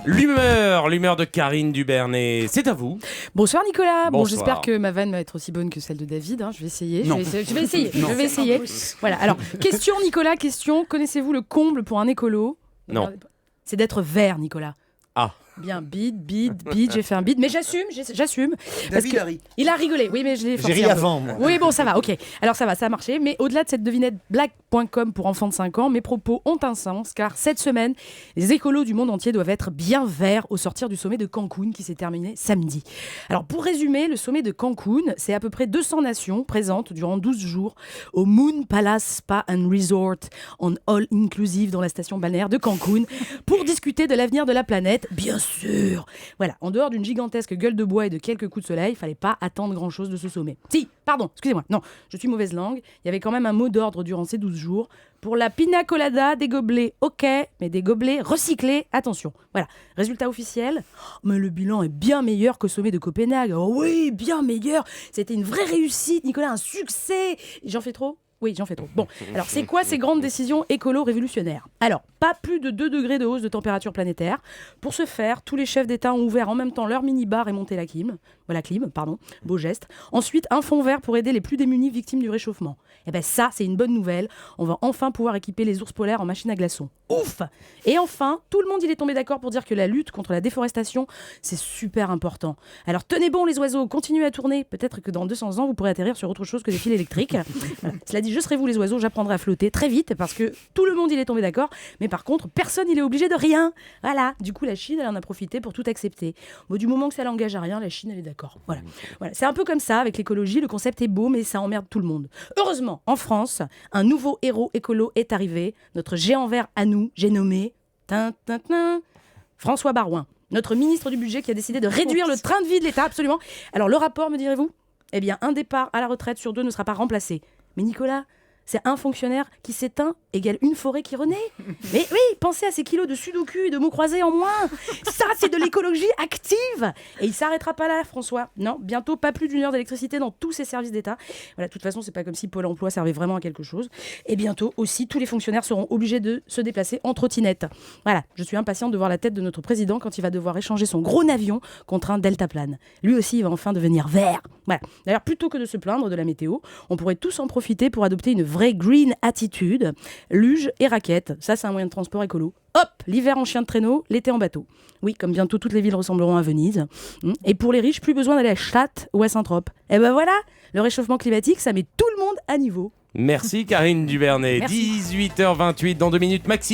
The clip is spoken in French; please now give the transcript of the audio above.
L'humeur de Karine Dubernet, c'est à vous. Bonsoir Nicolas. Bon, Bonsoir. j'espère que ma vanne va être aussi bonne que celle de David. Je vais essayer. Non. Je vais essayer. Voilà. Alors, question Nicolas, question. Connaissez-vous le comble pour un écolo ? Non. C'est d'être vert, Nicolas. Ah. Bien, bide, j'ai fait un bide, mais j'assume. Parce David que a ri. il a rigolé, oui, mais je l'ai forcé J'ai ri un peu. avant, moi. Oui, bon, ça va, ok. Alors ça va, ça a marché, mais au-delà de cette devinette blague.com pour enfants de 5 ans, mes propos ont un sens, car cette semaine, les écolos du monde entier doivent être bien verts au sortir du sommet de Cancun qui s'est terminé samedi. Alors pour résumer, le sommet de Cancun, c'est à peu près 200 nations présentes durant 12 jours au Moon Palace Spa and Resort en all inclusive dans la station balnéaire de Cancun pour discuter de l'avenir de la planète, bien sûr. Voilà, en dehors d'une gigantesque gueule de bois et de quelques coups de soleil, il fallait pas attendre grand-chose de ce sommet. Si, pardon, excusez-moi, non, je suis mauvaise langue. Il y avait quand même un mot d'ordre durant ces 12 jours. Pour la pina colada, des gobelets, ok, mais des gobelets recyclés, attention. Voilà, résultat officiel, mais le bilan est bien meilleur qu'au sommet de Copenhague. Oh oui, bien meilleur. C'était une vraie réussite, Nicolas, un succès. J'en fais trop ? Oui, j'en fais trop. Bon, alors c'est quoi ces grandes décisions écolo-révolutionnaires ? Alors, pas plus de 2 degrés de hausse de température planétaire. Pour ce faire, tous les chefs d'État ont ouvert en même temps leur mini-bar et monté la clim. Beau geste. Ensuite, un fonds vert pour aider les plus démunis victimes du réchauffement. Eh ben ça, c'est une bonne nouvelle. On va enfin pouvoir équiper les ours polaires en machines à glaçons. Ouf ! Et enfin, tout le monde il est tombé d'accord pour dire que la lutte contre la déforestation, c'est super important. Alors tenez bon les oiseaux, continuez à tourner. Peut-être que dans 200 ans, vous pourrez atterrir sur autre chose que des fils électriques. Voilà. Cela dit, je serai vous les oiseaux, j'apprendrai à flotter très vite parce que tout le monde il est tombé d'accord. Mais par contre, personne il est obligé de rien. Voilà. Du coup, la Chine, elle en a profité pour tout accepter. Bon, du moment que ça l'engage à rien, la Chine, elle est d'accord. Voilà. C'est un peu comme ça avec l'écologie. Le concept est beau, mais ça emmerde tout le monde. Heureusement, en France, un nouveau héros écolo est arrivé. Notre géant vert à nous, j'ai nommé François Baroin, notre ministre du budget qui a décidé de réduire le train de vie de l'État, absolument. Alors le rapport, me direz-vous ? Eh bien, un départ à la retraite sur 2 ne sera pas remplacé. Mais Nicolas, c'est un fonctionnaire qui s'éteint égale une forêt qui renaît. Mais oui, pensez à ces kilos de sudoku et de mots croisés en moins. Ça, c'est de l'écologie active. Et il s'arrêtera pas là, François. Non, bientôt pas plus d'1 heure d'électricité dans tous ces services d'État. Voilà, de toute façon, c'est pas comme si Pôle emploi servait vraiment à quelque chose. Et bientôt aussi, tous les fonctionnaires seront obligés de se déplacer en trottinette. Voilà, je suis impatiente de voir la tête de notre président quand il va devoir échanger son gros navion contre un deltaplane. Lui aussi, il va enfin devenir vert. Voilà. D'ailleurs, plutôt que de se plaindre de la météo, on pourrait tous en profiter pour adopter une vraie green attitude. Luge et raquette, ça c'est un moyen de transport écolo. Hop, l'hiver en chien de traîneau, l'été en bateau. Oui, comme bientôt toutes les villes ressembleront à Venise. Et pour les riches, plus besoin d'aller à Chatte ou à Saint-Trope. Et ben voilà, le réchauffement climatique, ça met tout le monde à niveau. Merci Karine Dubernet. Merci. 18h28 dans 2 minutes maximum.